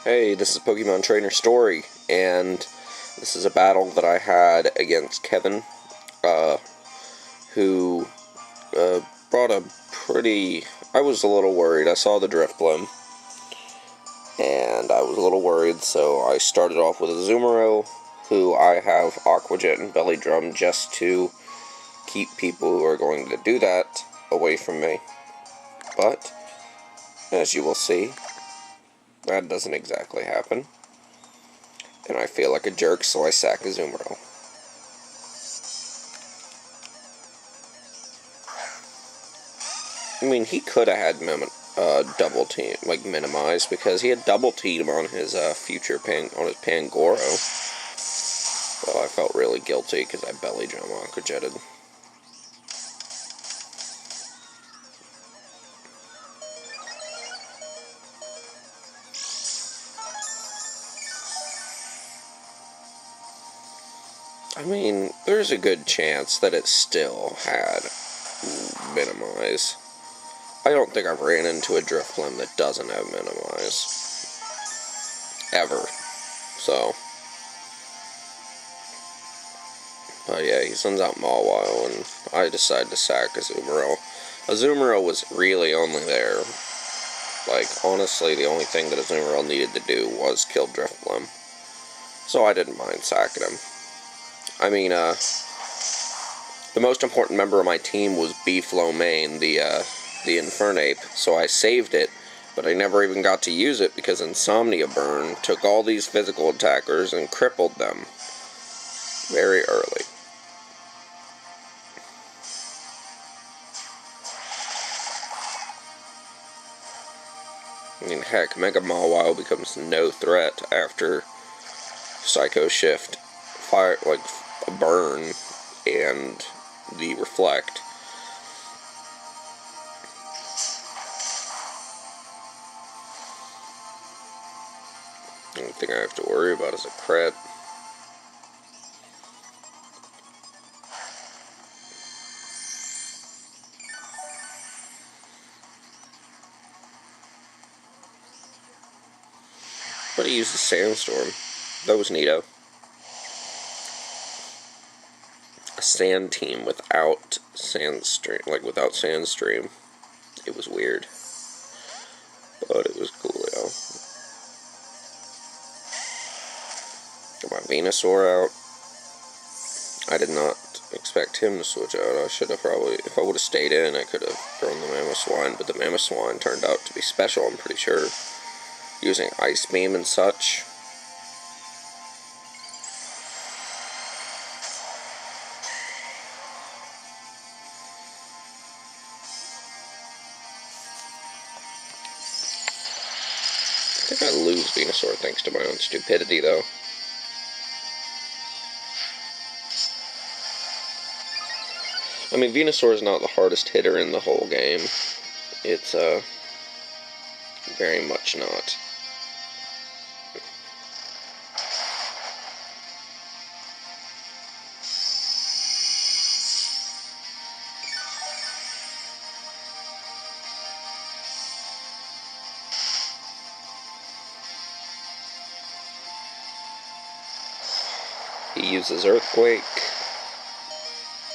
Hey, this is Pokemon Trainer Story, and this is a battle that I had against Kevin, who brought a pretty... I was a little worried. I saw the driftblim, and I was a little worried, so I started off with Azumarill, who I have Aqua Jet and Belly Drum just to keep people who are going to do that away from me. But, as you will see, that doesn't exactly happen. And I feel like a jerk, so I sack Azumarill. I mean, he could have had double team, like minimized, because he had double team on his future on his Pangoros. So I felt really guilty because I belly drum Aqua Jetted. I mean, there's a good chance that it still had minimize. I don't think I've ran into a driftblim that doesn't have minimize. Ever. So. But yeah, he sends out Mawile, and I decide to sack Azumarill. Azumarill was really only there. Like, honestly, the only thing that Azumarill needed to do was kill driftblim. So I didn't mind sacking him. I mean, the most important member of my team was B-Flow-Main, the Infernape, so I saved it, but I never even got to use it because Insomnia Burn took all these physical attackers and crippled them very early. I mean, heck, Mega Mawile becomes no threat after Psycho Shift, Fire, like, a Burn, and the Reflect. The only thing I have to worry about is a crit. But he used a Sandstorm. That was neato. A sand team without Sandstream, like without Sandstream. It was weird. But it was coolio. Got my Venusaur out. I did not expect him to switch out. I should have probably, if I would have stayed in, I could have thrown the Mamoswine, but the Mamoswine turned out to be special, I'm pretty sure. Using Ice Beam and such. I think I lose Venusaur thanks to my own stupidity, though. I mean, Venusaur is not the hardest hitter in the whole game. It's, very much not. He uses Earthquake,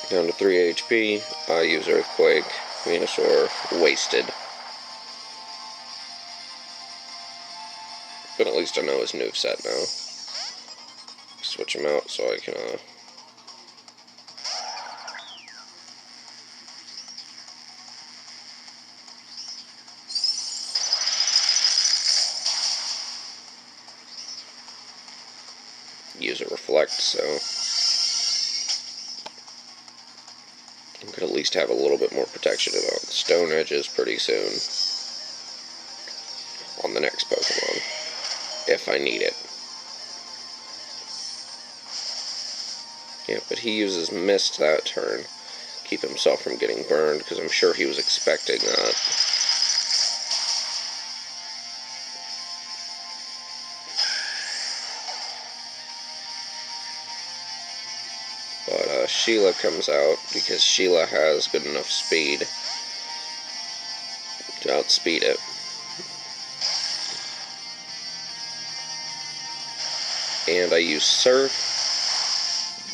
down to 3 HP, I use Earthquake, Venusaur, wasted. But at least I know his moveset now. Switch him out so I can, use a Reflect, so I could at least have a little bit more protection on the Stone Edges pretty soon on the next Pokemon, if I need it. Yeah, but he uses Mist that turn, keep himself from getting burned, because I'm sure he was expecting that. But Sheila comes out because Sheila has good enough speed to outspeed it. and I use Surf.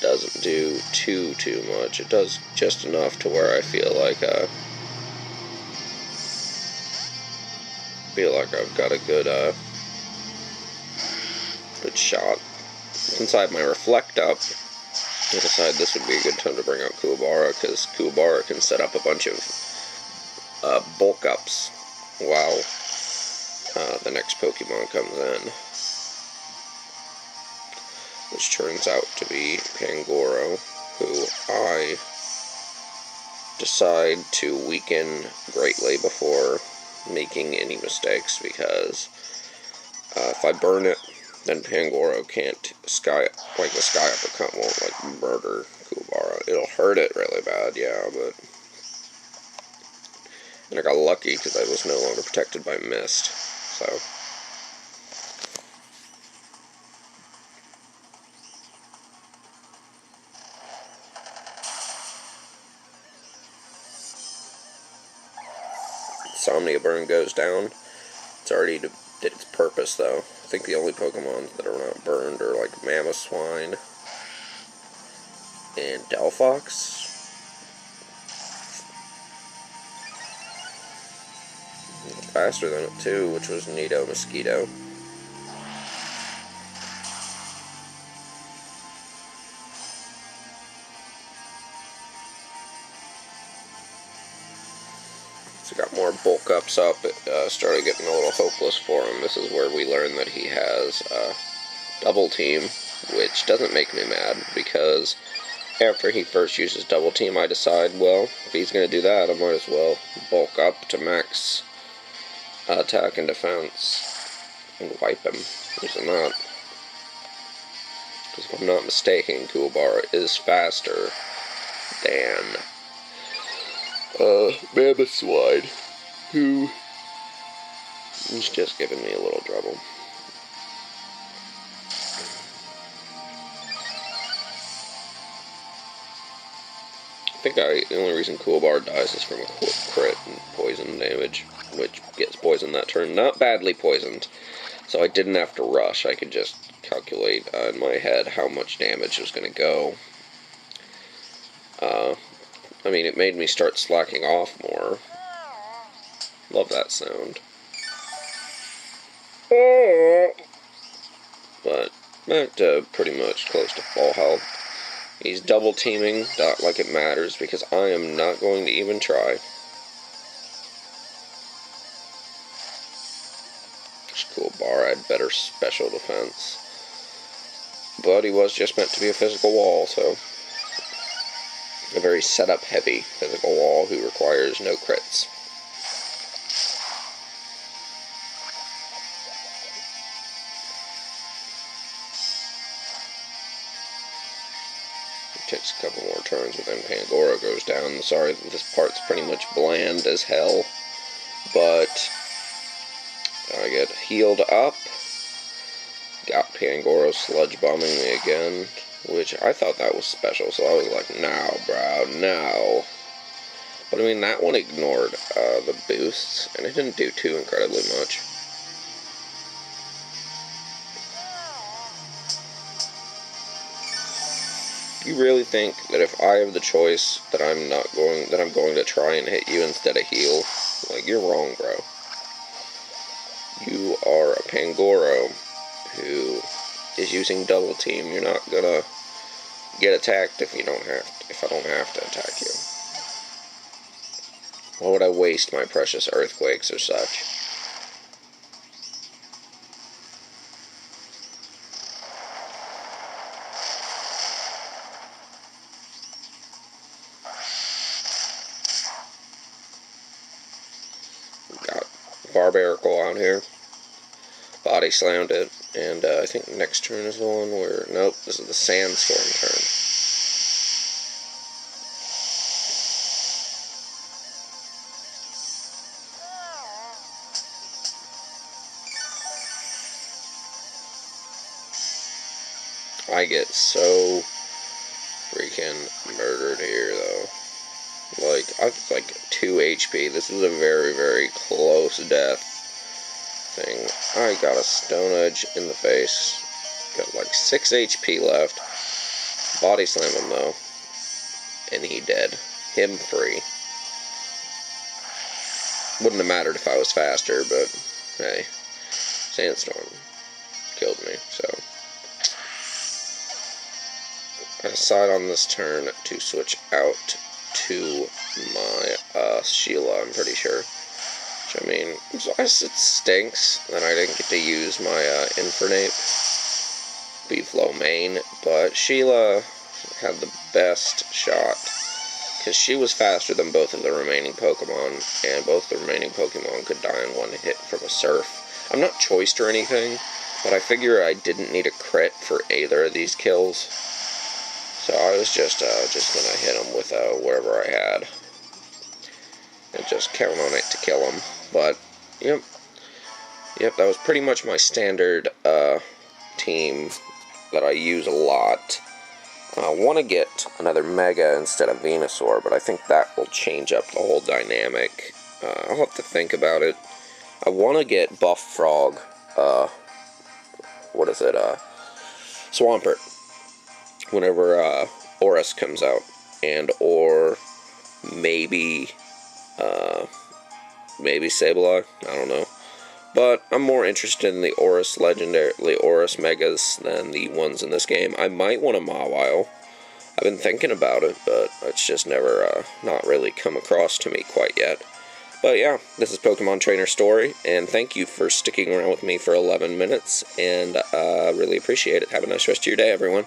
Doesn't do too much. It does just enough to where I feel like I've got a good shot. Since I have my Reflect up, I decided this would be a good time to bring out Kuwabara, because Kuwabara can set up a bunch of bulk ups while the next Pokemon comes in, which turns out to be Pangoros, who I decide to weaken greatly before making any mistakes, because if I burn it, then Pangoros can't the Sky Uppercut won't like murder Kuwabara. It'll hurt it really bad, yeah, but and I got lucky because I was no longer protected by Mist, so. Somnia Burn goes down. It's already did its purpose, though. I think the only Pokemon that are not burned are like Mamoswine and Delphox. Faster than it too, which was Nido Mosquito. So got more bulk ups up. It started getting a little hopeless for him. This is where we learn that he has Double Team, which doesn't make me mad, because after he first uses Double Team, I decide, well, if he's going to do that, I might as well bulk up to max attack and defense and wipe him using that. Because if I'm not mistaken, Kuwabara is faster than Mamoswine, who is just giving me a little trouble. I think the only reason Kuwabara dies is from a crit and poison damage, which gets poisoned that turn. Not badly poisoned, so I didn't have to rush. I could just calculate in my head how much damage was going to go. I mean, it made me start slacking off more. Love that sound. But back to pretty much close to full health. He's double teaming, not like it matters, because I am not going to even try. Kuwabara had better special defense. But he was just meant to be a physical wall, so. A very setup heavy physical wall who requires no crits. It takes a couple more turns, but then Pangoros goes down. Sorry, this part's pretty much bland as hell, but I get healed up. Got Pangoros sludge bombing me again, which I thought that was special, so I was like, no, bro, no. But I mean, that one ignored the boosts, and it didn't do too incredibly much. You really think that if I have the choice that I'm going to try and hit you instead of heal? Like, you're wrong, bro. You are a Pangoros who is using Double Team. You're not gonna get attacked if I don't have to attack you. Why would I waste my precious earthquakes or such? Got Barbarical out here. Body slammed it, and I think next turn is the one where, nope, this is the Sandstorm turn. I get so freaking murdered here, though. Like, I've like 2 HP. This is a very, very close death thing. I got a Stone Edge in the face. Got like 6 HP left. Body slam him though. And he dead. Him free. Wouldn't have mattered if I was faster, but hey. Sandstorm killed me, so. I decide on this turn to switch out to my Sheila, I'm pretty sure. Which, I mean, it stinks that I didn't get to use my Infernape B-Flow main, but Sheila had the best shot, because she was faster than both of the remaining Pokemon, and both the remaining Pokemon could die in one hit from a Surf. I'm not choiced or anything, but I figure I didn't need a crit for either of these kills, so I was just gonna hit him with whatever I had, and just count on it to kill him. But, yep, that was pretty much my standard team that I use a lot. I want to get another Mega instead of Venusaur, but I think that will change up the whole dynamic. I'll have to think about it. I want to get Buff Frog, Swampert, whenever Oris comes out, and or maybe Sableye, I don't know. But I'm more interested in the Oris Oris Megas than the ones in this game. I might want a Mawile. I've been thinking about it, but it's just never, not really come across to me quite yet. But yeah, this is Pokemon Trainer Story, and thank you for sticking around with me for 11 minutes, and really appreciate it. Have a nice rest of your day, everyone.